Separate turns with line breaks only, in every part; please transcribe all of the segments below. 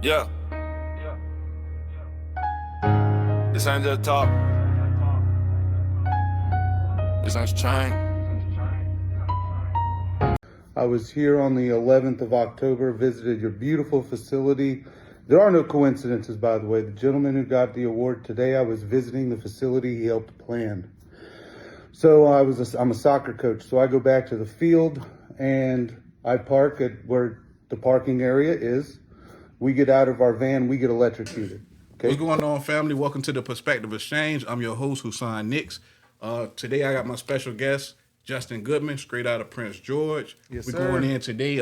Yeah, this ain't just talk. This ain't chain.
I was here on the 11th of October, visited your beautiful facility. There are no coincidences, by the way. The gentleman who got the award today, I was visiting the facility he helped plan. So I'm a soccer coach, so I go back to the field and I park at where the parking area is. We get out of our van, we get electrocuted.
What's
Okay?
going on, family? Welcome to the Perspective Exchange. I'm your host, Husayn Nix. Today I got my special guest, Justin Goodman, straight out of Prince George.
Yes,
We're
sir.
going in today.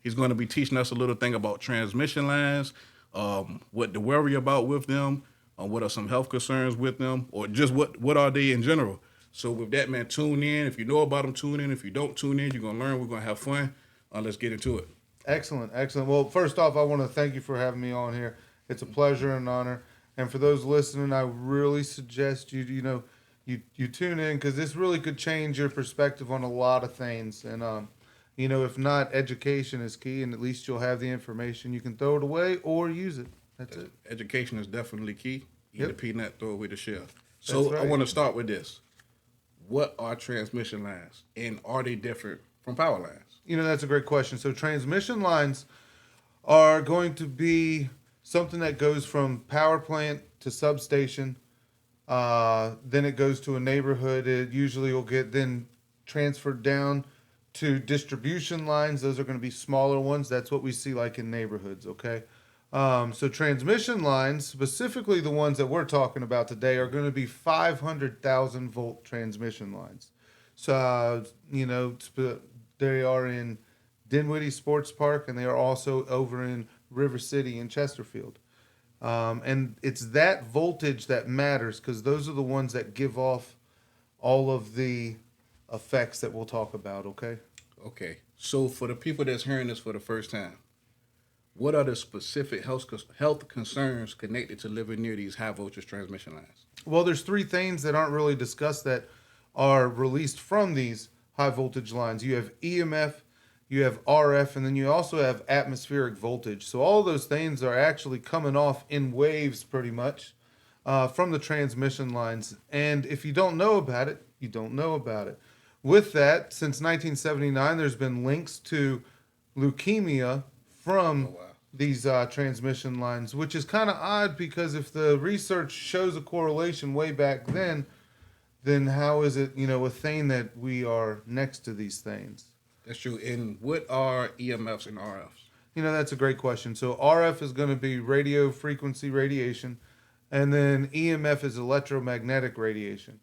He's going to be teaching us a little thing about transmission lines, what to worry about with them, what are some health concerns with them, or just what are they in general. So with that, man, tune in. If you know about them, tune in. If you don't tune in, you're going to learn. We're going to have fun. Let's get into it.
Excellent, excellent. Well, first off, I want to thank you for having me on here. It's a pleasure and honor. And for those listening, I really suggest you tune in because this really could change your perspective on a lot of things. And if not, education is key, and at least you'll have the information. You can throw it away or use it. That's it.
Education is definitely key. Eat a peanut, throw away the shell. So
That's right.
I want to start with this. What are transmission lines, and are they different from power lines?
That's a great question. So transmission lines are going to be something that goes from power plant to substation. Then it goes to a neighborhood. It usually will get then transferred down to distribution lines. Those are going to be smaller ones. That's what we see like in neighborhoods, okay? So transmission lines, specifically the ones that we're talking about today, are going to be 500,000 volt transmission lines. So, they are in Dinwiddie Sports Park, and they are also over in River City in Chesterfield. And it's that voltage that matters because those are the ones that give off all of the effects that we'll talk about, okay?
Okay. So for the people that's hearing this for the first time, what are the specific health concerns connected to living near these high voltage transmission lines?
Well, there's three things that aren't really discussed that are released from these high voltage lines. You have EMF, you have RF, and then you also have atmospheric voltage. So all those things are actually coming off in waves pretty much from the transmission lines. And if you don't know about it, you don't know about it. With that, since 1979, there's been links to leukemia from these transmission lines, which is kind of odd because if the research shows a correlation way back then how is it, a thing that we are next to these things?
That's true. And what are EMFs and RFs?
That's a great question. So RF is going to be radio frequency radiation, and then EMF is electromagnetic radiation.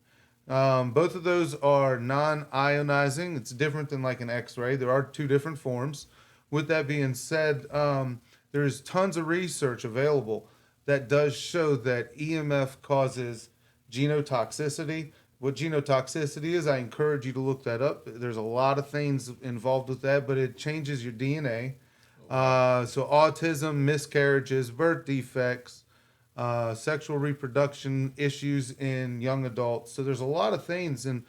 Both of those are non-ionizing. It's different than like an X-ray. There are two different forms. With that being said, there's tons of research available that does show that EMF causes genotoxicity. What genotoxicity is, I encourage you to look that up. There's a lot of things involved with that, but it changes your DNA. So autism, miscarriages, birth defects, sexual reproduction issues in young adults. So there's a lot of things, and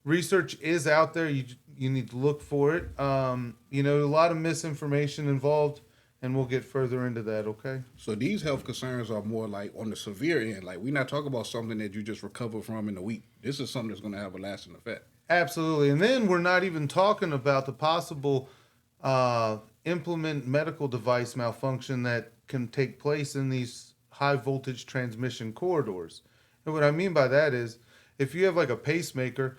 research is out there. You need to look for it. A lot of misinformation involved, and we'll get further into that, okay?
So these health concerns are more like on the severe end. Like we're not talking about something that you just recover from in a week. This is something that's going to have a lasting effect.
Absolutely. And then we're not even talking about the possible implement medical device malfunction that can take place in these high voltage transmission corridors. And what I mean by that is if you have like a pacemaker,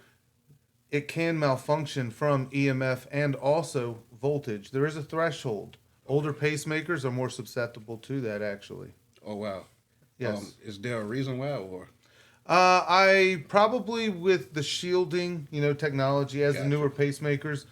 it can malfunction from EMF and also voltage. There is a threshold. Older pacemakers are more susceptible to that, actually.
Oh, wow.
Yes.
Is there a reason why, or?
I probably with the shielding, technology as the newer pacemakers,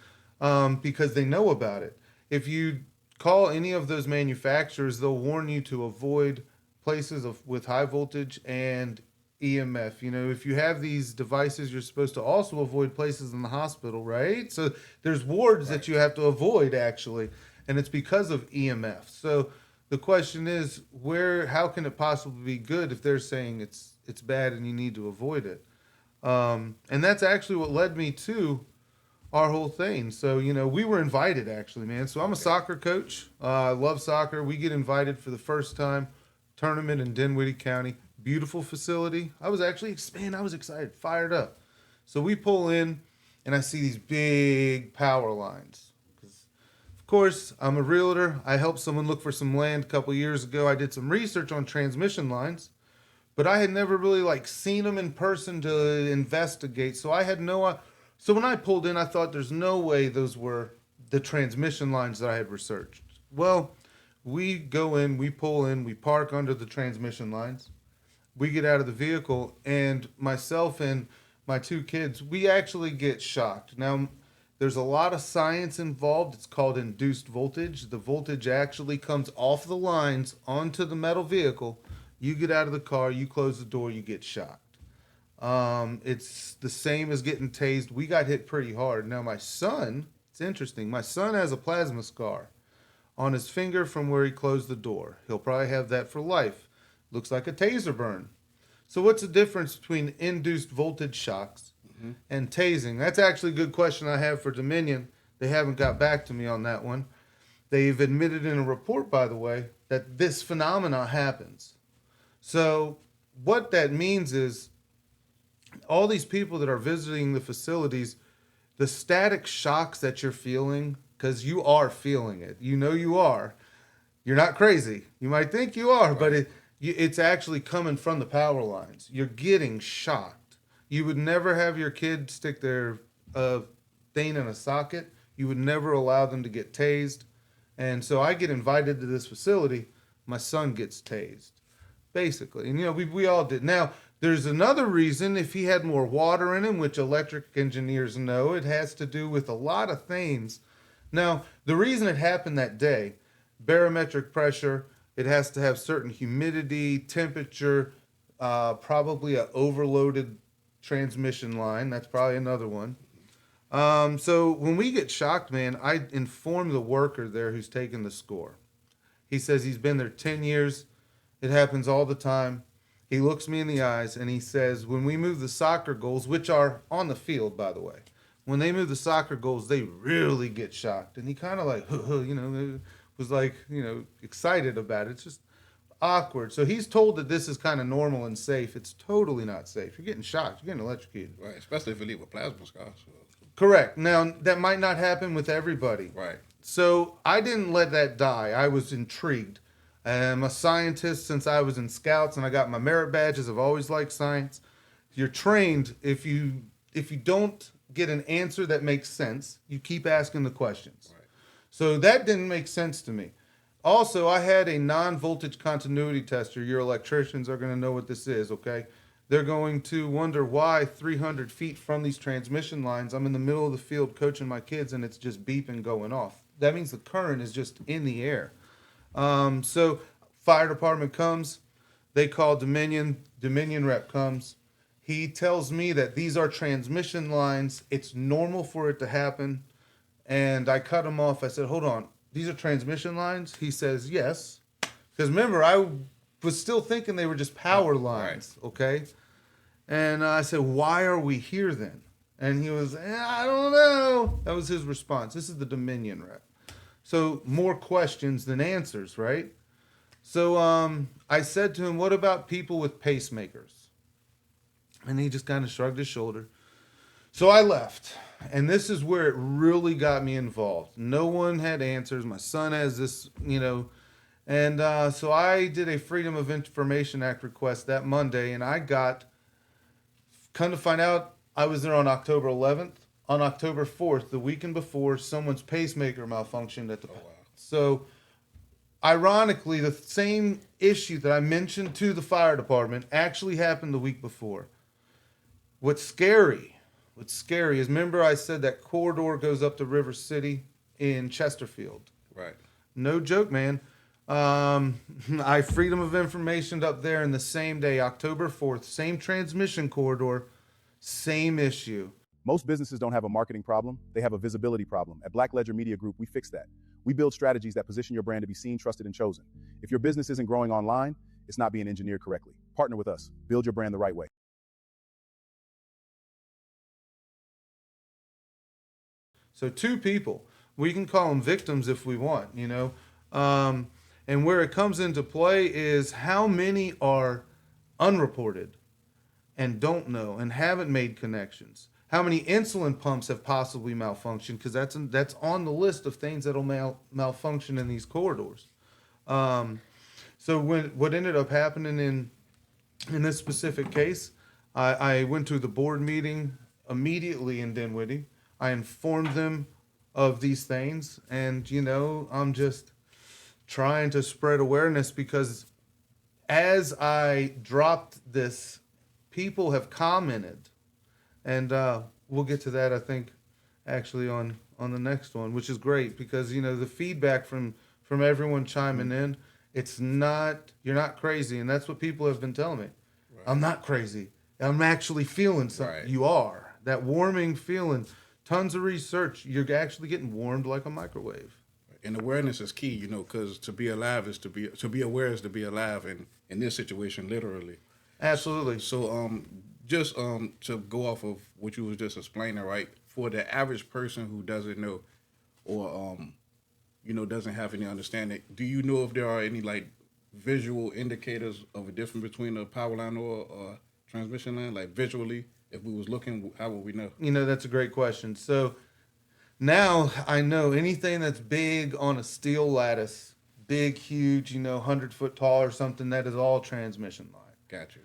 because they know about it. If you call any of those manufacturers, they'll warn you to avoid places with high voltage and EMF. If you have these devices, you're supposed to also avoid places in the hospital, right? So there's wards that you have to avoid, actually, and it's because of EMF. So the question is, how can it possibly be good if they're saying it's bad and you need to avoid it? And that's actually what led me to our whole thing. So, we were invited actually, man. So I'm a soccer coach. I love soccer. We get invited for the first time tournament in Dinwiddie County. Beautiful facility. I was excited, fired up. So we pull in and I see these big power lines. Of course, I'm a realtor. I helped someone look for some land a couple years ago. I did some research on transmission lines, but I had never really seen them in person to investigate. So I had so when I pulled in, I thought there's no way those were the transmission lines that I had researched. Well, we go in, we pull in, we park under the transmission lines. We get out of the vehicle, and myself and my two kids, we actually get shocked. Now, there's a lot of science involved. It's called induced voltage. The voltage actually comes off the lines onto the metal vehicle. You get out of the car, you close the door, you get shocked. It's the same as getting tased. We got hit pretty hard. Now, my son, it's interesting. My son has a plasma scar on his finger from where he closed the door. He'll probably have that for life. Looks like a taser burn. So what's the difference between induced voltage shocks and tasing? That's actually a good question I have for Dominion. They haven't got back to me on that one. They've admitted in a report, by the way, that this phenomena happens. So what that means is all these people that are visiting the facilities, the static shocks that you're feeling, because you are feeling it. You are. You're not crazy. You might think you are, but it's actually coming from the power lines. You're getting shocked. You would never have your kid stick their thing in a socket. You would never allow them to get tased. And so I get invited to this facility. My son gets tased, basically. And, we all did. Now, there's another reason. If he had more water in him, which electric engineers know, it has to do with a lot of things. Now, the reason it happened that day, barometric pressure, it has to have certain humidity, temperature, probably an overloaded transmission line. That's probably another one. So when we get shocked, man, I inform the worker there who's taking the score. He says he's been there 10 years. It happens all the time. He looks me in the eyes and he says, when we move the soccer goals, which are on the field, by the way, when they move the soccer goals, they really get shocked. And he kind of was excited about it. It's just awkward. So he's told that this is kind of normal and safe. It's totally not safe. You're getting shocked. You're getting electrocuted.
Right, especially if you leave with plasma scars.
Correct. Now, that might not happen with everybody.
Right.
So I didn't let that die. I was intrigued. I'm a scientist since I was in Scouts, and I got my merit badges. I've always liked science. You're trained. If you don't get an answer that makes sense, you keep asking the questions. Right. So that didn't make sense to me. Also, I had a non-voltage continuity tester. Your electricians are going to know what this is, okay? They're going to wonder why 300 feet from these transmission lines, I'm in the middle of the field coaching my kids, and it's just beeping going off. That means the current is just in the air. So fire department comes. They call Dominion. Dominion rep comes. He tells me that these are transmission lines. It's normal for it to happen. And I cut him off. I said, hold on. These are transmission lines? He says, yes. Because remember, I was still thinking they were just power lines, okay? And I said, why are we here then? And he was, I don't know. That was his response. This is the Dominion rep. So more questions than answers, right? So I said to him, what about people with pacemakers? And he just kind of shrugged his shoulder. So I left. And this is where it really got me involved. No one had answers. My son has this, And so I did a Freedom of Information Act request that Monday. And I got, come to find out, I was there on October 11th. On October 4th, the weekend before, someone's pacemaker malfunctioned at the... So, ironically, the same issue that I mentioned to the fire department actually happened the week before. What's scary is, remember I said that corridor goes up to River City in Chesterfield?
Right.
No joke, man. I Freedom of Information up there in the same day, October 4th, same transmission corridor, same issue.
Most businesses don't have a marketing problem, they have a visibility problem. At Black Ledger Media Group, we fix that. We build strategies that position your brand to be seen, trusted, and chosen. If your business isn't growing online, it's not being engineered correctly. Partner with us. Build your brand the right way.
So 2 people. We can call them victims if we want, you know. And where it comes into play is how many are unreported and don't know and haven't made connections. How many insulin pumps have possibly malfunctioned? Because that's on the list of things that'll malfunction in these corridors. So what ended up happening in this specific case, I went to the board meeting immediately in Dinwiddie. I informed them of these things, and you know, I'm just trying to spread awareness because as I dropped this, people have commented, and we'll get to that, I think, actually on the next one, which is great because you know the feedback from everyone chiming in. It's not, you're not crazy, and that's what people have been telling me. Right. I'm not crazy. I'm actually feeling something. Right. You are. That warming feeling. Tons of research. You're actually getting warmed like a microwave.
And awareness is key, you know, because to be alive is to be aware is to be alive, and in this situation, literally.
Absolutely.
So, just to go off of what you was just explaining, right? For the average person who doesn't know, or you know, doesn't have any understanding, do you know if there are any like visual indicators of a difference between a power line or a transmission line, like visually? If we was looking, how would we know?
You know, that's a great question. So now I know anything that's big on a steel lattice, big, huge, you know, 100-foot tall or something, that is all transmission line.
Gotcha.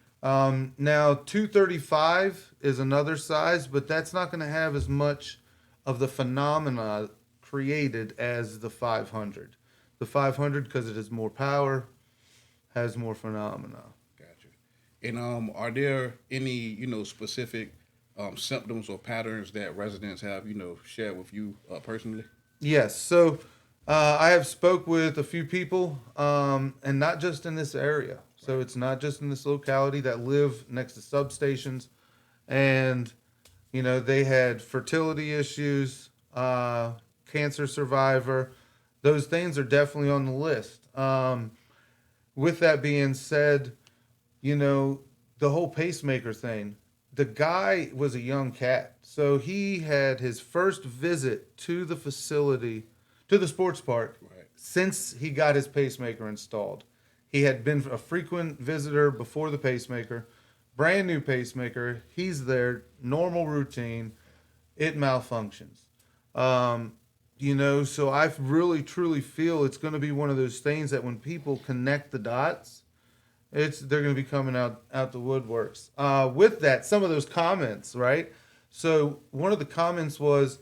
Now 235 is another size, but that's not going to have as much of the phenomena created as the 500. The 500, because it has more power, has more phenomena.
Gotcha. And are there any, you know, specific symptoms or patterns that residents have, you know, shared with you personally?
Yes. So I have spoke with a few people, and not just in this area. So it's not just in this locality, that live next to substations, and you know they had fertility issues, cancer survivor. Those things are definitely on the list. With that being said, you know, the whole pacemaker thing, the guy was a young cat. So he had his first visit to the facility, to the sports park, right, since he got his pacemaker installed. He had been a frequent visitor before the pacemaker, brand new pacemaker. He's there, normal routine. It malfunctions. You know, so I really truly feel it's going to be one of those things that when people connect the dots, they're going to be coming out the woodworks. With that, some of those comments, right? So one of the comments was,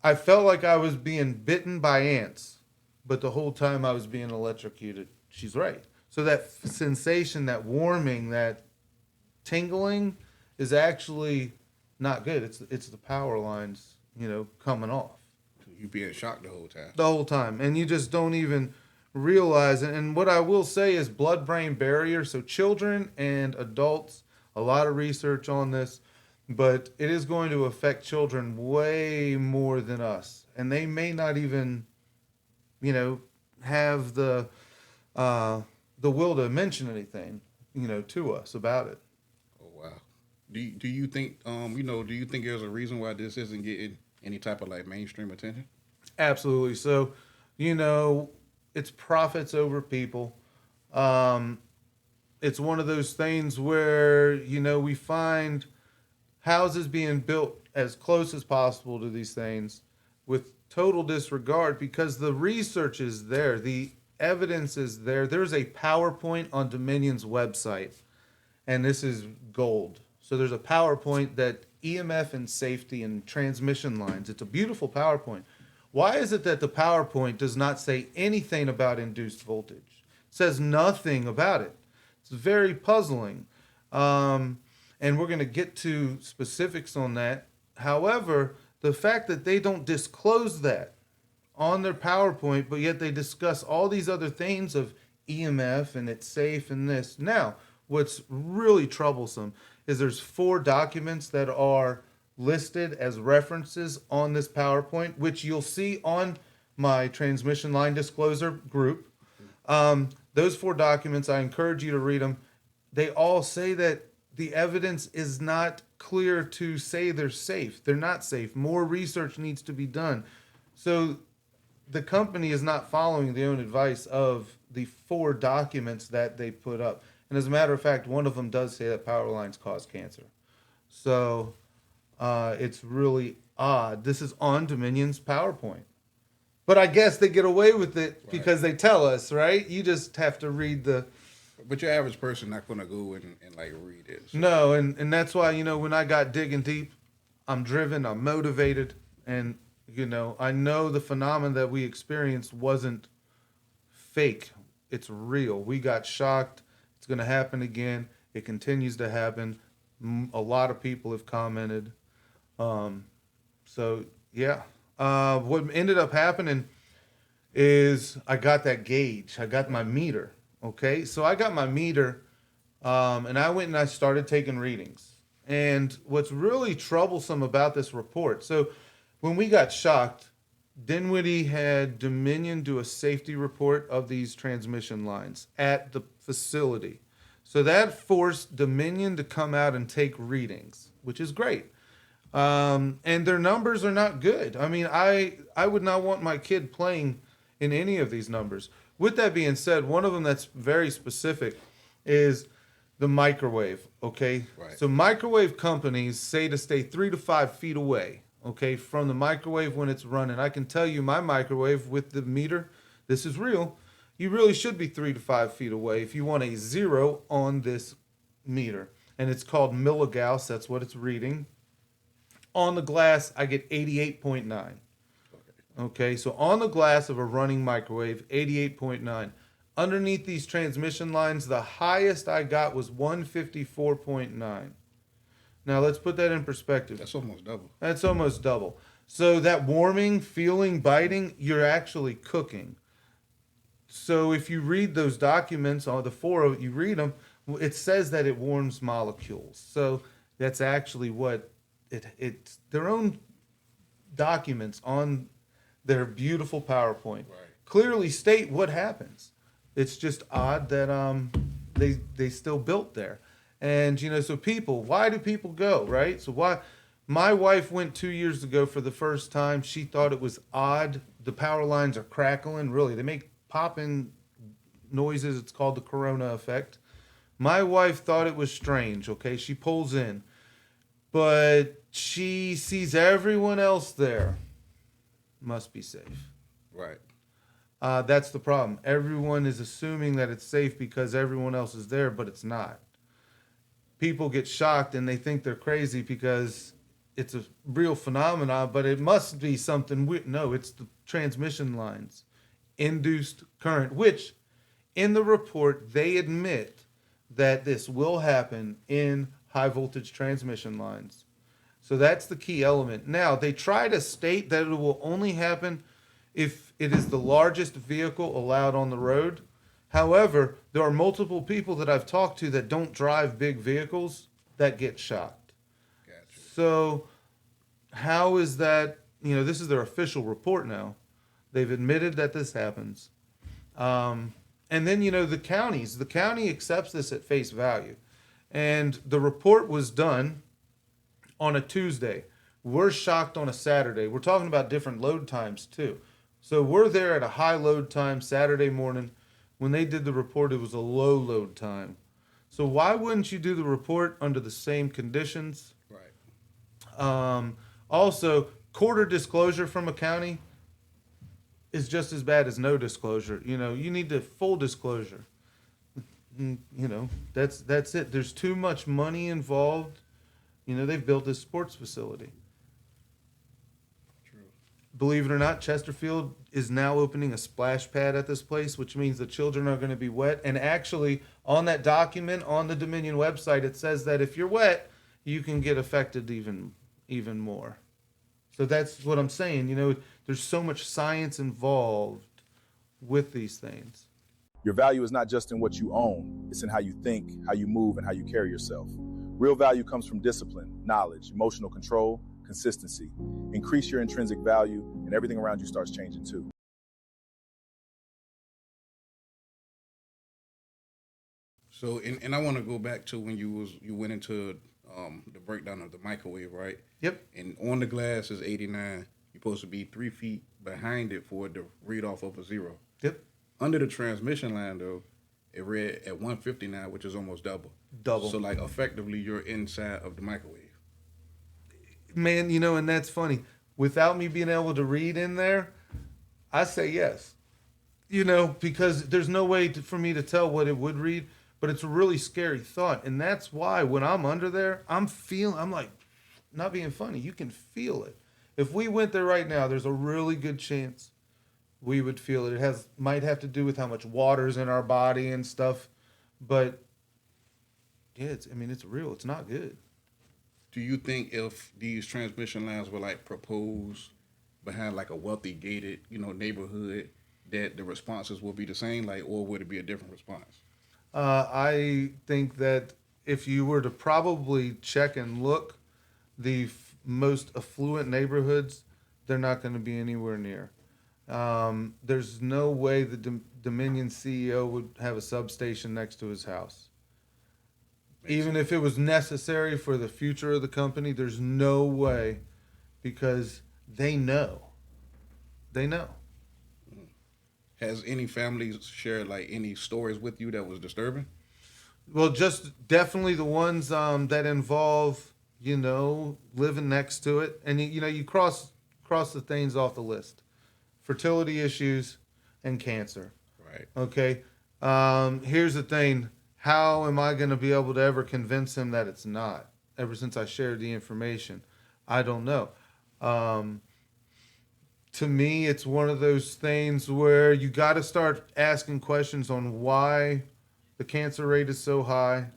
I felt like I was being bitten by ants, but the whole time I was being electrocuted. She's right. So that sensation, that warming, that tingling is actually not good. It's the power lines, you know, coming off.
You being shocked the whole time.
The whole time. And you just don't even realize it. And what I will say is blood-brain barrier. So children and adults, a lot of research on this, but it is going to affect children way more than us. And they may not even, you know, have the will to mention anything, you know, to us about it.
Oh, wow. Do you think, you know, do you think there's a reason why this isn't getting any type of like mainstream attention?
Absolutely. So, you know, it's profits over people. It's one of those things where, you know, we find houses being built as close as possible to these things with total disregard because the research is there. The evidence is there. There's a PowerPoint on Dominion's website, and this is gold. So there's a PowerPoint that EMF and safety and transmission lines. It's a beautiful PowerPoint. Why is it that the PowerPoint does not say anything about induced voltage? It says nothing about it. It's very puzzling. And we're going to get to specifics on that. However, the fact that they don't disclose that on their PowerPoint, but yet they discuss all these other things of EMF and it's safe and this. Now, what's really troublesome is there's 4 documents that are listed as references on this PowerPoint, which you'll see on my transmission line disclosure group. Those 4 documents, I encourage you to read them. They all say that the evidence is not clear to say they're safe. They're not safe. More research needs to be done. So the company is not following their own advice of the 4 documents that they put up. And as a matter of fact, one of them does say that power lines cause cancer. So it's really odd. This is on Dominion's PowerPoint. But I guess they get away with it because they tell us, right? You just have to read the...
But your average person not going to go and like read it. So.
No, and that's why, when I got digging deep, I'm driven, I'm motivated, and, I know the phenomenon that we experienced wasn't fake. It's real. We got shocked. It's going to happen again. It continues to happen. A lot of people have commented. So, yeah. What ended up happening is I got that gauge. I got my meter. Okay, so I got my meter, and I went and I started taking readings. And what's really troublesome about this report, so when we got shocked, Dinwiddie had Dominion do a safety report of these transmission lines at the facility. So that forced Dominion to come out and take readings, which is great. And their numbers are not good. I mean, I would not want my kid playing in any of these numbers. With that being said, one of them that's very specific is the microwave, okay?
Right.
So microwave companies say to stay 3 to 5 feet away, okay, from the microwave when it's running. I can tell you my microwave with the meter, this is real, you really should be 3 to 5 feet away if you want a 0 on this meter. And it's called milligauss, that's what it's reading. On the glass, I get 88.9. Okay, so on the glass of a running microwave, 88.9. Underneath these transmission lines, the highest I got was 154.9. Now, let's put that in perspective.
That's almost double.
That's almost double. So that warming, feeling, biting, you're actually cooking. So if you read those documents, on the 4, you read them, it says that it warms molecules. So that's actually what it's their own documents on their beautiful PowerPoint clearly state what happens. It's just odd that they still built there. And so people, why do people go, right? So why my wife went 2 years ago for the first time. She thought it was odd. The power lines are crackling, really. They make popping noises. It's called the corona effect. My wife thought it was strange, okay? She pulls in. But she sees everyone else there. Must be safe.
Right.
That's the problem. Everyone is assuming that it's safe because everyone else is there, but it's not. People get shocked and they think they're crazy because it's a real phenomenon, but it must be something weird. No, it's the transmission lines. Induced current, which in the report, they admit that this will happen in high voltage transmission lines. So that's the key element. Now, they try to state that it will only happen if it is the largest vehicle allowed on the road. However, there are multiple people that I've talked to that don't drive big vehicles that get shocked.
Gotcha.
So how is that, this is their official report now. They've admitted that this happens. And then, the county accepts this at face value. And the report was done on a Tuesday. We're shocked on a Saturday. We're talking about different load times too. So we're there at a high load time Saturday morning. When they did the report, it was a low load time. So why wouldn't you do the report under the same conditions?
Right.
Also, quarter disclosure from a county is just as bad as no disclosure. You need the full disclosure. That's it. There's too much money involved. They've built this sports facility.
True.
Believe it or not, Chesterfield is now opening a splash pad at this place, which means the children are going to be wet. And actually, on that document on the Dominion website, it says that if you're wet, you can get affected even more. So that's what I'm saying. There's so much science involved with these things.
Your value is not just in what you own, it's in how you think, how you move, and how you carry yourself. Real value comes from discipline, knowledge, emotional control, consistency. Increase your intrinsic value, and everything around you starts changing too.
So, and I want to go back to when you went into the breakdown of the microwave, right?
Yep.
And on the glass is 89. You're supposed to be 3 feet behind it for it to read off of a zero.
Yep.
Under the transmission line, though, it read at 159, which is almost double.
Double.
So, like, effectively, you're inside of the microwave.
Man, and that's funny. Without me being able to read in there, I say yes. Because there's no way for me to tell what it would read, but it's a really scary thought. And that's why when I'm under there, I'm like, not being funny, you can feel it. If we went there right now, there's a really good chance we would feel it. It might have to do with how much water's in our body and stuff, but yeah, it's real. It's not good.
Do you think if these transmission lines were like proposed behind like a wealthy gated, neighborhood, that the responses will be the same, like, or would it be a different response?
I think that if you were to probably check and look, the most affluent neighborhoods, they're not going to be anywhere near. There's no way the Dominion CEO would have a substation next to his house. Even if it was necessary for the future of the company, there's no way, because they know. They know.
Has any families shared like any stories with you that was disturbing?
Well, just definitely the ones that involve, living next to it. And, you cross the things off the list. Fertility issues and cancer.
Right.
Okay. Here's the thing. How am I going to be able to ever convince him that it's not? Ever since I shared the information, I don't know. To me, it's one of those things where you got to start asking questions on why the cancer rate is so high.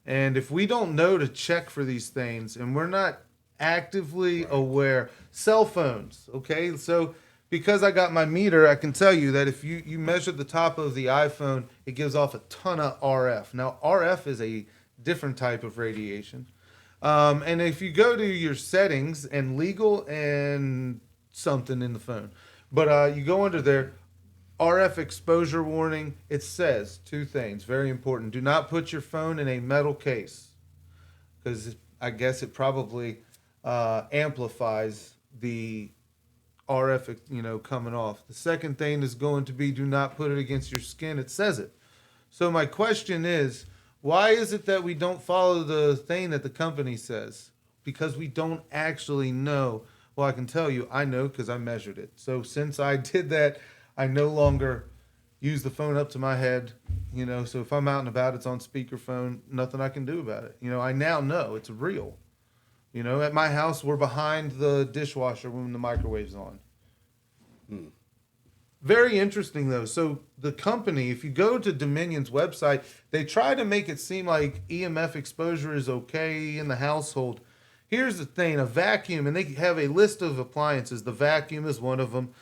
And if we don't know to check for these things and we're not actively aware, cell phones, okay? So because I got my meter, I can tell you that if you measure the top of the iPhone, it gives off a ton of RF. Now, RF is a different type of radiation. And if you go to your settings and legal and something in the phone, but you go under there, RF exposure warning, it says two things, very important. Do not put your phone in a metal case, because I guess it probably amplifies the RF, coming off. The second thing is going to be do not put it against your skin. It says it. So my question is, why is it that we don't follow the thing that the company says? Because we don't actually know. Well, I can tell you, I know because I measured it. So since I did that, I no longer use the phone up to my head, so if I'm out and about, it's on speakerphone, nothing I can do about it. I now know it's real. At my house, we're behind the dishwasher when the microwave's on. Very interesting, though. So the company, if you go to Dominion's website, they try to make it seem like EMF exposure is okay in the household. Here's the thing, a vacuum, and they have a list of appliances. The vacuum is one of them.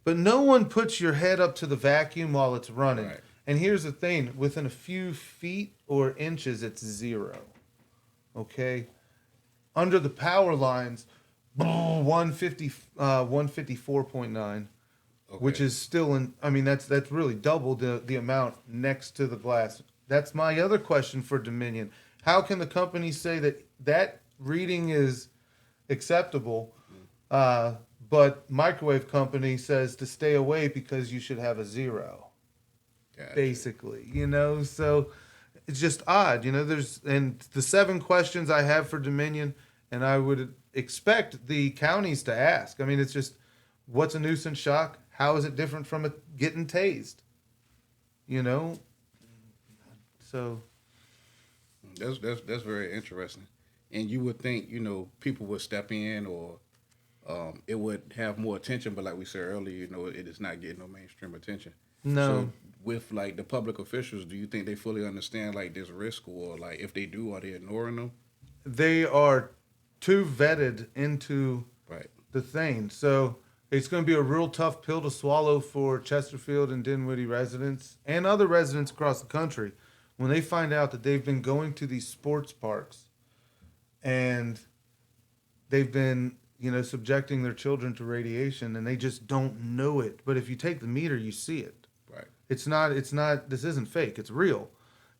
But no one puts your head up to the vacuum while it's running.
Right.
And here's the thing, within a few feet or inches, it's zero. Okay? Under the power lines, 154.9, which is still that's really double the amount next to the glass. That's my other question for Dominion. How can the company say that reading is acceptable, but microwave company says to stay away because you should have a zero?
Gotcha.
Basically, so it's just odd, and the 7 questions I have for Dominion, and I would expect the counties to ask. It's just, what's a nuisance shock? How is it different from getting tased? So
that's very interesting. And you would think, people would step in, or it would have more attention, but like we said earlier, it is not getting no mainstream attention.
No.
So with like the public officials, do you think they fully understand like this risk, or like if they do, are they ignoring them?
They are too vetted into
Right.
the thing. So it's going to be a real tough pill to swallow for Chesterfield and Dinwiddie residents and other residents across the country when they find out that they've been going to these sports parks and they've been, subjecting their children to radiation, and they just don't know it. But if you take the meter, you see it.
Right.
It's not, this isn't fake. It's real.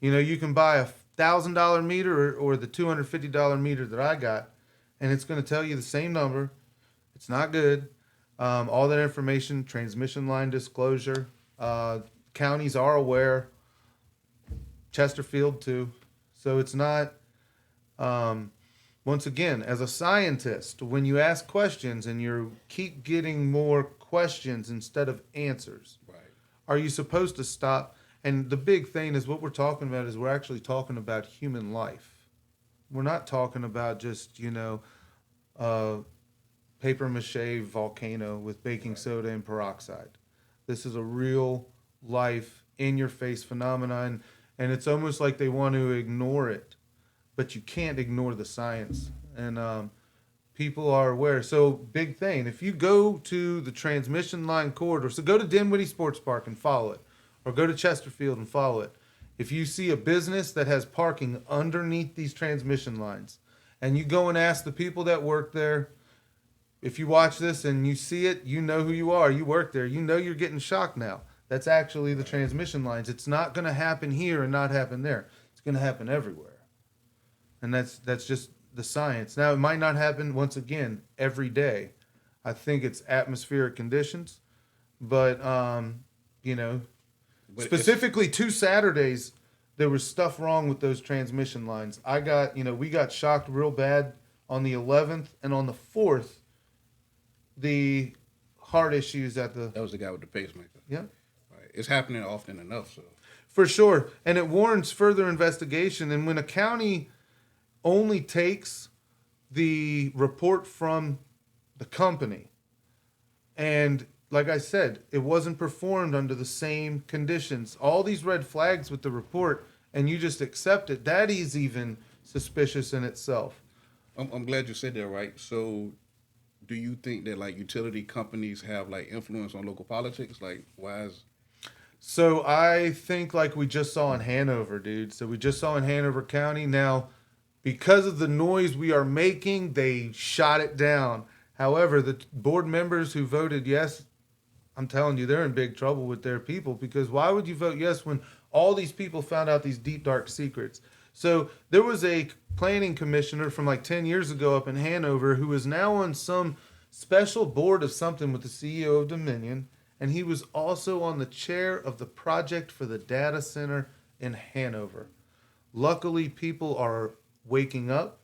You know, you can buy a $1,000 meter or the $250 meter that I got, and it's going to tell you the same number. It's not good. All that information, transmission line disclosure. Counties are aware. Chesterfield too. So it's not. Once again, as a scientist, when you ask questions and you keep getting more questions instead of answers,
Right.
are you supposed to stop? And the big thing is what we're talking about is we're actually talking about human life. We're not talking about just, paper mache volcano with baking soda and peroxide. This is a real life, in your face phenomenon. And it's almost like they want to ignore it, but you can't ignore the science. And people are aware. So big thing, if you go to the transmission line corridor, so go to Dinwiddie Sports Park and follow it, or go to Chesterfield and follow it. If you see a business that has parking underneath these transmission lines, and you go and ask the people that work there, if you watch this and you see it, you know who you are. You work there. You know you're getting shocked now. That's actually the transmission lines. It's not going to happen here and not happen there. It's going to happen everywhere. And that's just the science. Now, it might not happen, once again, every day. I think it's atmospheric conditions. But, specifically 2 Saturdays, there was stuff wrong with those transmission lines. We got shocked real bad on the 11th, and on the 4th, the heart issues at the...
That was the guy with the pacemaker.
Yeah.
Right. It's happening often enough, so.
For sure. And it warrants further investigation. And when a county only takes the report from the company, and like I said, it wasn't performed under the same conditions, all these red flags with the report, and you just accept it, that is even suspicious in itself.
I'm glad you said that, right? So do you think that like utility companies have like influence on local politics? Like why is...
So I think like we just saw in Hanover, dude. So we just saw in Hanover County. Now, because of the noise we are making, they shot it down. However, the board members who voted yes, I'm telling you, they're in big trouble with their people, because why would you vote yes when all these people found out these deep, dark secrets? So there was a planning commissioner from like 10 years ago up in Hanover who is now on some special board of something with the CEO of Dominion. And he was also on the chair of the project for the data center in Hanover. Luckily, people are waking up.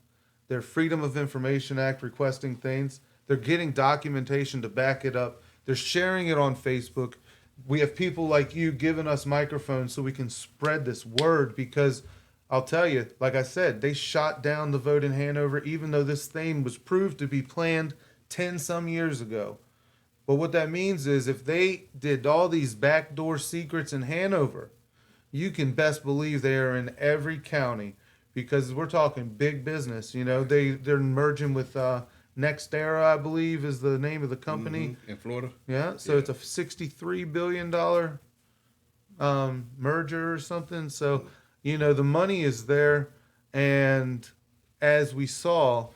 Their Freedom of Information Act requesting things. They're getting documentation to back it up. They're sharing it on Facebook. We have people like you giving us microphones so we can spread this word, because I'll tell you, like I said, they shot down the vote in Hanover, even though this thing was proved to be planned 10 some years ago. But what that means is if they did all these backdoor secrets in Hanover, you can best believe they are in every county, because we're talking big business. They're merging with NextEra, I believe, is the name of the company.
In Florida?
Yeah, so it's a $63 billion merger or something. So, the money is there. And as we saw,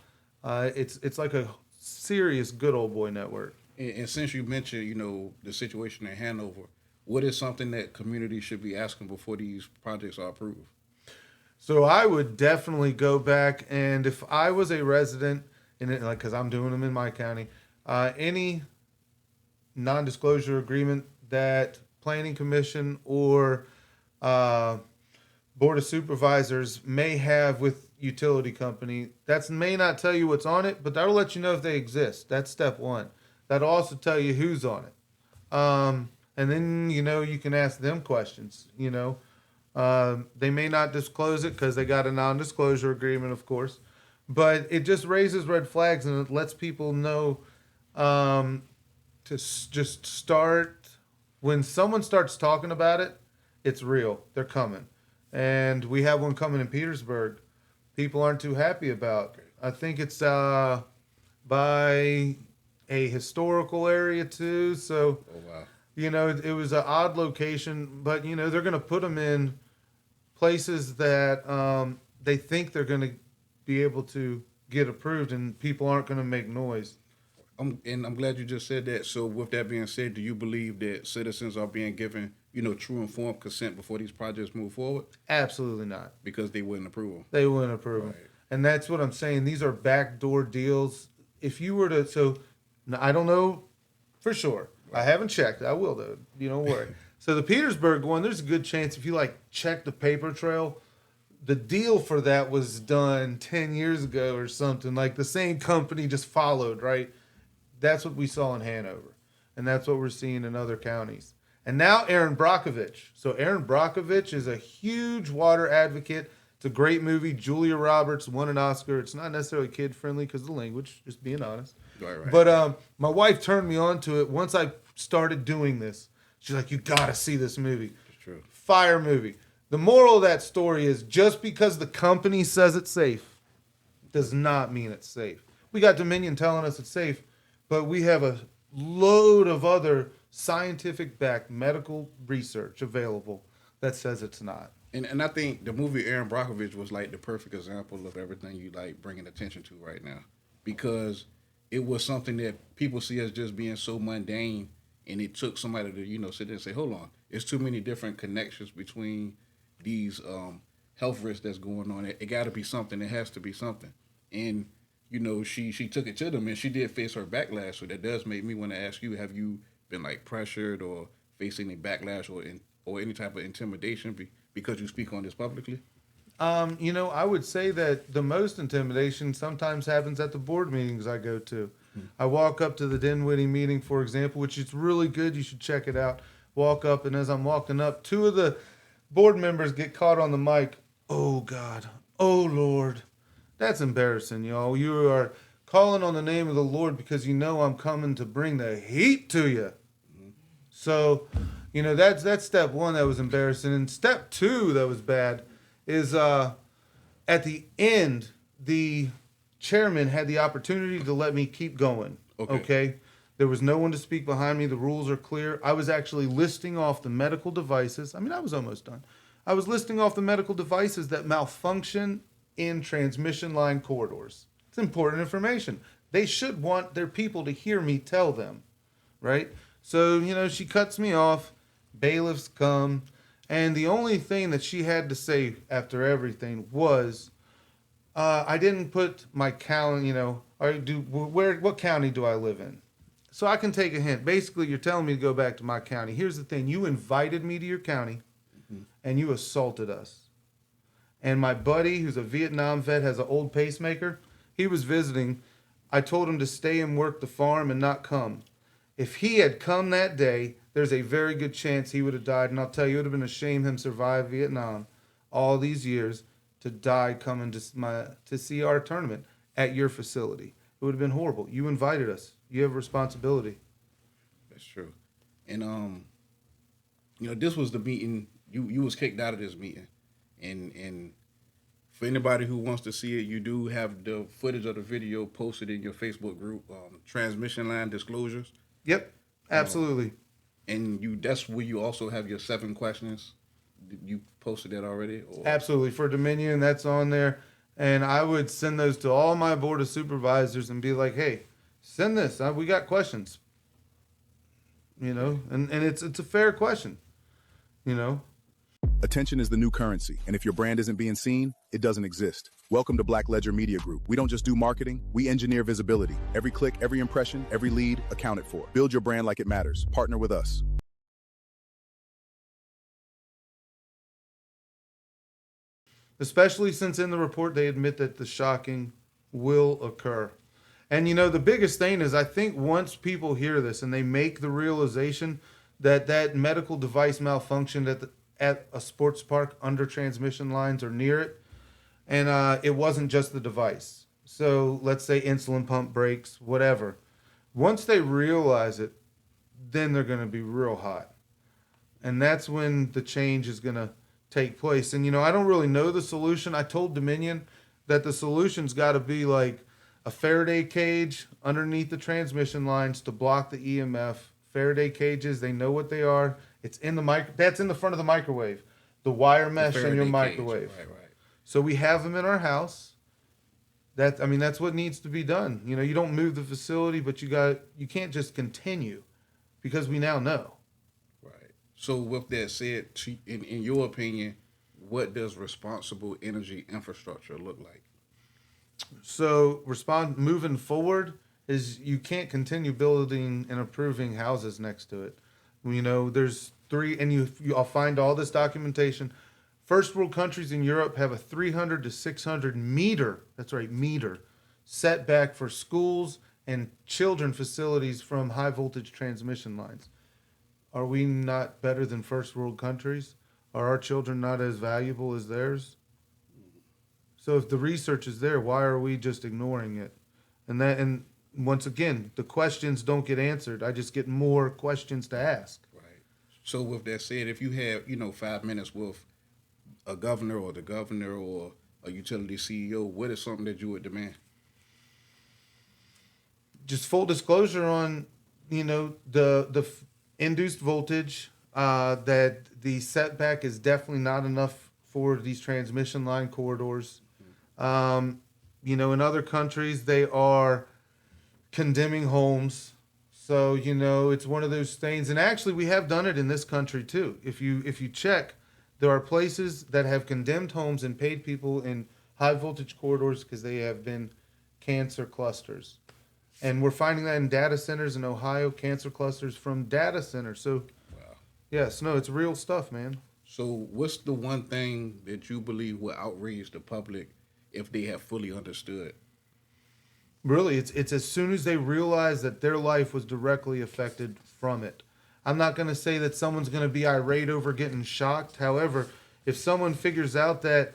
it's like a serious good old boy network.
And since you mentioned, the situation in Hanover, what is something that communities should be asking before these projects are approved?
So I would definitely go back, and if I was a resident in it, like, because I'm doing them in my county, any non-disclosure agreement that planning commission or board of supervisors may have with utility company, that may not tell you what's on it, but that'll let you know if they exist. That's step one. That'll also tell you who's on it. And then, you can ask them questions. They may not disclose it because they got a non-disclosure agreement, of course. But it just raises red flags, and it lets people know to just start. When someone starts talking about it, it's real. They're coming. And we have one coming in Petersburg. People aren't too happy about. I think it's by a historical area too. So,
Oh, wow.
it was an odd location, but they're going to put them in places that they think they're going to be able to get approved, and people aren't going to make noise.
I'm glad you just said that. So with that being said, do you believe that citizens are being given, true informed consent before these projects move forward?
Absolutely not.
Because they wouldn't approve them.
They wouldn't approve them.
Right.
And that's what I'm saying. These are backdoor deals. If you were to, now, I don't know for sure. I haven't checked. I will though. You don't worry. So the Petersburg one, there's a good chance if you check the paper trail, the deal for that was done 10 years ago or something. Like the same company just followed, right? That's what we saw in Hanover. And that's what we're seeing in other counties. And now Aaron Brockovich. So Aaron Brockovich is a huge water advocate. It's a great movie. Julia Roberts won an Oscar. It's not necessarily kid friendly because of the language, just being honest.
Right.
But my wife turned me on to it once I started doing this. She's like, you got to see this movie.
It's true.
Fire movie. The moral of that story is just because the company says it's safe does not mean it's safe. We got Dominion telling us it's safe, but we have a load of other scientific-backed medical research available that says it's not.
And I think the movie Aaron Brockovich was like the perfect example of everything you like bringing attention to right now, because it was something that people see as just being so mundane, and it took somebody to sit there and say, hold on, it's too many different connections between these health risks that's going on. It got to be something. It has to be something. And she took it to them, and she did face her backlash. So that does make me want to ask you: have you been pressured or faced any backlash or any type of intimidation because you speak on this publicly?
I would say that the most intimidation sometimes happens at the board meetings I go to. I walk up to the Dinwiddie meeting, for example, which is really good. You should check it out. Walk up, and as I'm walking up, two of the board members get caught on the mic. Oh, God. Oh, Lord. That's embarrassing, y'all. You are calling on the name of the Lord because you know I'm coming to bring the heat to you. So, that's step one that was embarrassing. And step two that was bad is at the end, the chairman had the opportunity to let me keep going. Okay? There was no one to speak behind me. The rules are clear. I was actually listing off the medical devices. I mean, I was almost done. I was listing off the medical devices that malfunction in transmission line corridors. It's important information. They should want their people to hear me tell them, right? So, she cuts me off. Bailiffs come. And the only thing that she had to say after everything was, I didn't put my county, what county do I live in? So I can take a hint. Basically, you're telling me to go back to my county. Here's the thing. You invited me to your county, and you assaulted us. And my buddy, who's a Vietnam vet, has an old pacemaker. He was visiting. I told him to stay and work the farm and not come. If he had come that day, there's a very good chance he would have died. And I'll tell you, it would have been a shame him survive Vietnam all these years to die coming to see our tournament at your facility. It would have been horrible. You invited us. You have a responsibility.
That's true. And this was the meeting. You was kicked out of this meeting, and for anybody who wants to see it, you do have the footage of the video posted in your Facebook group, Transmission Line Disclosures.
Yep, absolutely.
And that's where you also have your 7 questions. You posted that already? Or?
Absolutely. For Dominion, that's on there. And I would send those to all my board of supervisors and be like, hey, send this. We got questions. And it's a fair question.
Attention is the new currency, and if your brand isn't being seen, it doesn't exist. Welcome to Black Ledger Media Group. We don't just do marketing, we engineer visibility. Every click, every impression, every lead, accounted for. Build your brand like it matters. Partner with us.
Especially since in the report they admit that the shocking will occur. And the biggest thing is I think once people hear this and they make the realization that medical device malfunctioned at a sports park under transmission lines or near it, and it wasn't just the device. So let's say insulin pump breaks, whatever. Once they realize it, then they're going to be real hot. And that's when the change is going to take place. And, I don't really know the solution. I told Dominion that the solution's got to be like a Faraday cage underneath the transmission lines to block the EMF. Faraday cages, they know what they are. It's in the that's in the front of the microwave. The wire mesh in your microwave.
Right.
So we have them in our house. That's what needs to be done. You know, you don't move the facility, but you can't just continue, because we now know.
Right. So with that said, in your opinion, what does responsible energy infrastructure look like?
So moving forward is you can't continue building and improving houses next to it. You know, there's three, and I'll find all this documentation. First world countries in Europe have a 300 to 600 meter, that's right, meter, setback for schools and children facilities from high voltage transmission lines. Are we not better than first world countries? Are our children not as valuable as theirs? So if the research is there, why are we just ignoring it? And once again, the questions don't get answered. I just get more questions to ask.
Right. So with that said, if you have 5 minutes with a governor or the governor or a utility CEO, what is something that you would demand?
Just full disclosure on, the induced voltage, that the setback is definitely not enough for these transmission line corridors. In other countries, they are condemning homes. So, it's one of those things. And actually, we have done it in this country, too. If you check, there are places that have condemned homes and paid people in high voltage corridors because they have been cancer clusters. And we're finding that in data centers in Ohio, cancer clusters from data centers. So,
Wow.
yes, no, it's real stuff, man.
So what's the one thing that you believe will outrage the public if they have fully understood?
Really, it's as soon as they realize that their life was directly affected from it. I'm not going to say that someone's going to be irate over getting shocked. However, if someone figures out that,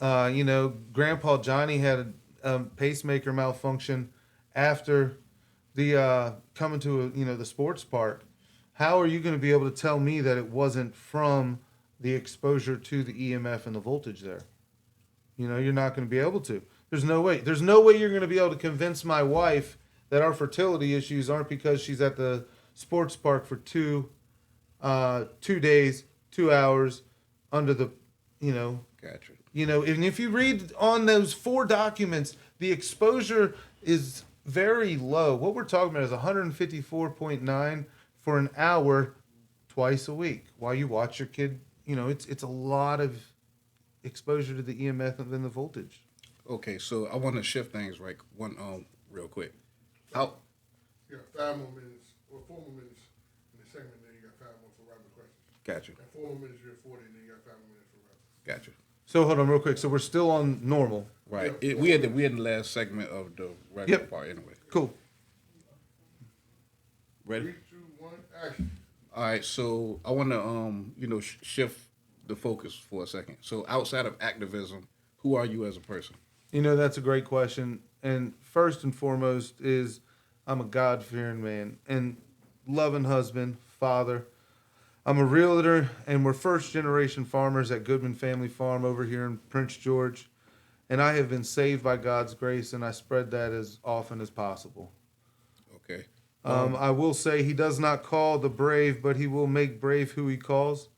Grandpa Johnny had a pacemaker malfunction after the coming to the sports park, how are you going to be able to tell me that it wasn't from the exposure to the EMF and the voltage there? You're not going to be able to. There's no way. There's no way you're going to be able to convince my wife that our fertility issues aren't because she's at the sports park for 2 days, 2 hours under the,
Gotcha.
And if you read on those 4 documents, the exposure is very low. What we're talking about is 154.9 for an hour twice a week while you watch your kid. It's a lot of exposure to the EMF and then the voltage.
Okay, so I want to shift things real quick. How?
You got 5 more minutes, or 4 more minutes in the segment, then you got 5 more for rapid questions.
Gotcha.
And 4 more minutes, you're at 40, and then you got 5 more minutes for rapid.
Gotcha.
So hold on real quick. So we're still on normal.
Right.
Yeah.
We had the last segment of the regular
Yep.
part anyway.
Cool.
Ready?
3, 2, 1, action.
All right. So I want to shift the focus for a second. So outside of activism, who are you as a person?
That's a great question. And first and foremost is I'm a God-fearing man and loving husband, father. I'm a realtor, and we're first-generation farmers at Goodman Family Farm over here in Prince George. And I have been saved by God's grace, and I spread that as often as possible.
Okay.
I will say he does not call the brave, but he will make brave who he calls.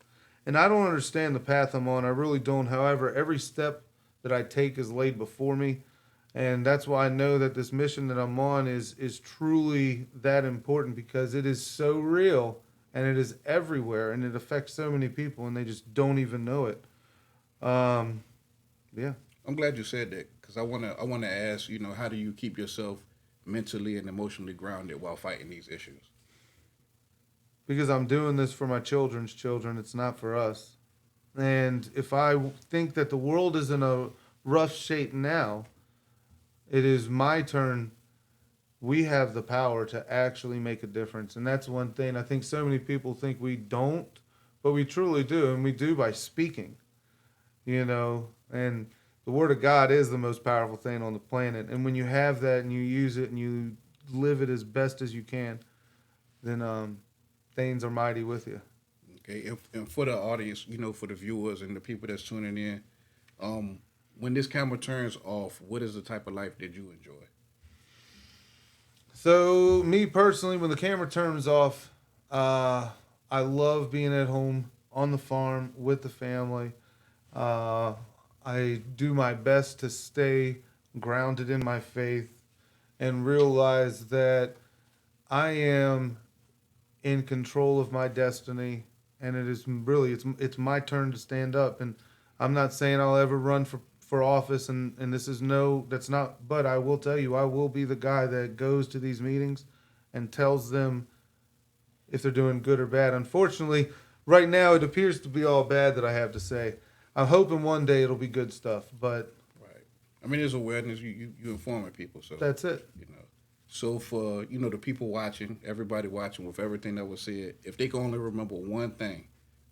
And I don't understand the path I'm on. I really don't. However, every step that I take is laid before me. And that's why I know that this mission that I'm on is truly that important, because it is so real and it is everywhere and it affects so many people and they just don't even know it. Yeah.
I'm glad you said that, because I wanna ask, how do you keep yourself mentally and emotionally grounded while fighting these issues?
Because I'm doing this for my children's children. It's not for us. And if I think that the world is in a rough shape now, it is my turn. We have the power to actually make a difference. And that's one thing. I think so many people think we don't, but we truly do. And we do by speaking, and the word of God is the most powerful thing on the planet. And when you have that and you use it and you live it as best as you can, then things are mighty with you.
Okay, and for the audience, for the viewers and the people that's tuning in, when this camera turns off, what is the type of life that you enjoy?
So me personally, when the camera turns off, I love being at home on the farm with the family. I do my best to stay grounded in my faith, and realize that I am in control of my destiny, and it is really it's my turn to stand up. And I'm not saying I'll ever run for office, and this is that's not, but I will tell you, I will be the guy that goes to these meetings and tells them if they're doing good or bad. Unfortunately, right now it appears to be all bad that I have to say. I'm hoping one day it'll be good stuff, but
Right. I mean, there's awareness. You informing people, so
that's it.
you know. So for the people watching, everybody watching, with everything that was said, if they can only remember one thing,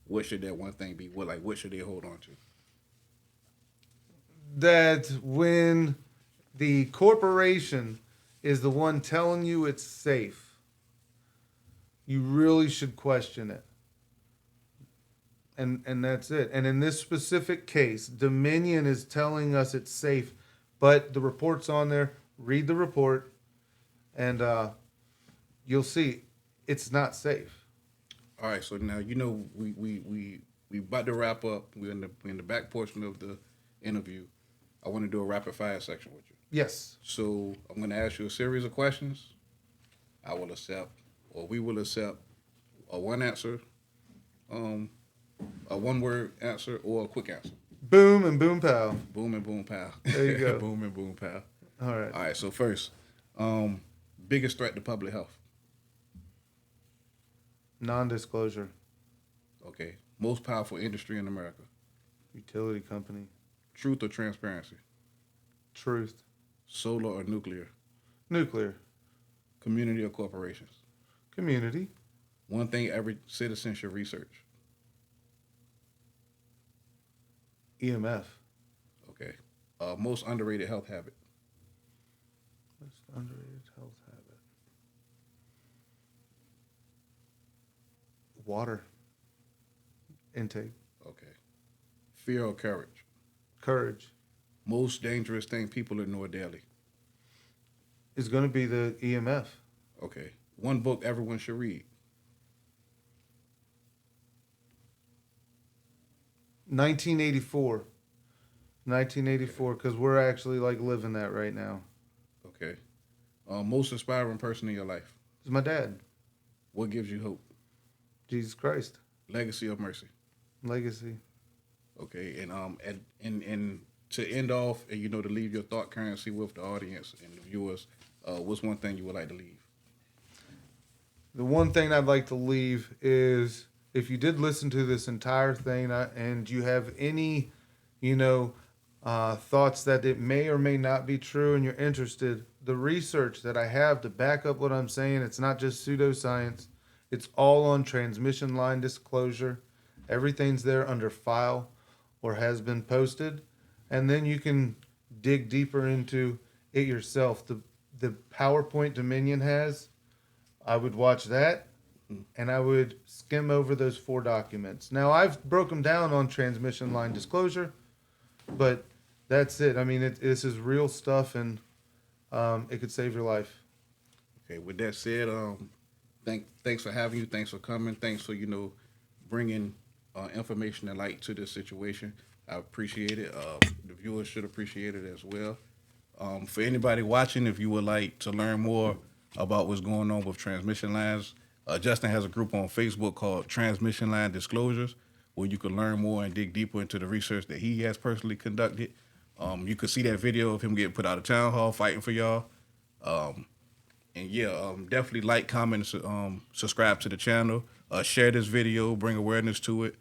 what should that one thing be? What should they hold on to?
That when the corporation is the one telling you it's safe, you really should question it. And that's it. And in this specific case, Dominion is telling us it's safe, but the report's on there. Read the report, and you'll see it's not safe.
All right. So now we about to wrap up. We're in the back portion of the interview. I want to do a rapid fire section with you.
Yes.
So I'm going to ask you a series of questions. I will accept, or we will accept, a one answer, a one word answer, or a quick answer.
Boom and boom pow.
Boom and boom pow.
There you go.
Boom and boom pow.
All right.
All right. So first, biggest threat to public health.
Non-disclosure.
Okay. Most powerful industry in America.
Utility company.
Truth or transparency.
Truth.
Solar or nuclear.
Nuclear.
Community or corporations.
Community.
One thing every citizen should research.
EMF.
Okay. Most underrated health habit.
Most underrated health habit. Water intake.
Okay. Fear or courage.
Courage
Most dangerous thing people ignore daily.
is going to be the EMF.
Okay. One book everyone should read.
1984. 1984, because we're actually like living that right now.
Okay. Most inspiring person in your life.
It's my dad.
What gives you hope?
Jesus Christ.
Legacy or mercy.
Legacy.
Okay. And to end off, and to leave your thought currency with the audience and the viewers, what's one thing you would like to leave?
The one thing I'd like to leave is, if you did listen to this entire thing and you have any, thoughts that it may or may not be true and you're interested, the research that I have to back up what I'm saying, it's not just pseudoscience. It's all on transmission line disclosure. Everything's there under file or has been posted. And then you can dig deeper into it yourself. The PowerPoint Dominion has, I would watch that, and I would skim over those 4 documents. Now, I've broke them down on transmission line disclosure, but that's it. I mean, this is real stuff, and it could save your life.
Okay. With that said, thanks for having you. Thanks for coming. Thanks for bringing information and light to this situation. I appreciate it. The viewers should appreciate it as well. For anybody watching, if you would like to learn more about what's going on with transmission lines, Justin has a group on Facebook called Transmission Line Disclosures, where you can learn more and dig deeper into the research that he has personally conducted. You could see that video of him getting put out of town hall fighting for y'all. Definitely like, comment, subscribe to the channel, share this video, bring awareness to it.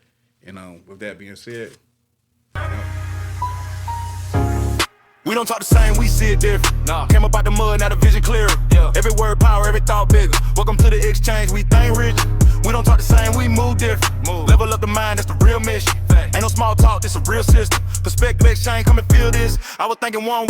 And with that being said,
We don't talk the same, we see it different. Nah. Came up out the mud, now the vision clearer. Yeah. Every word power, every thought bigger. Welcome to the exchange, we think rich. We don't talk the same, we move different. Level up the mind, that's the real mission. Fact. Ain't no small talk, this a real system. Perspective exchange, come and feel this. I was thinking one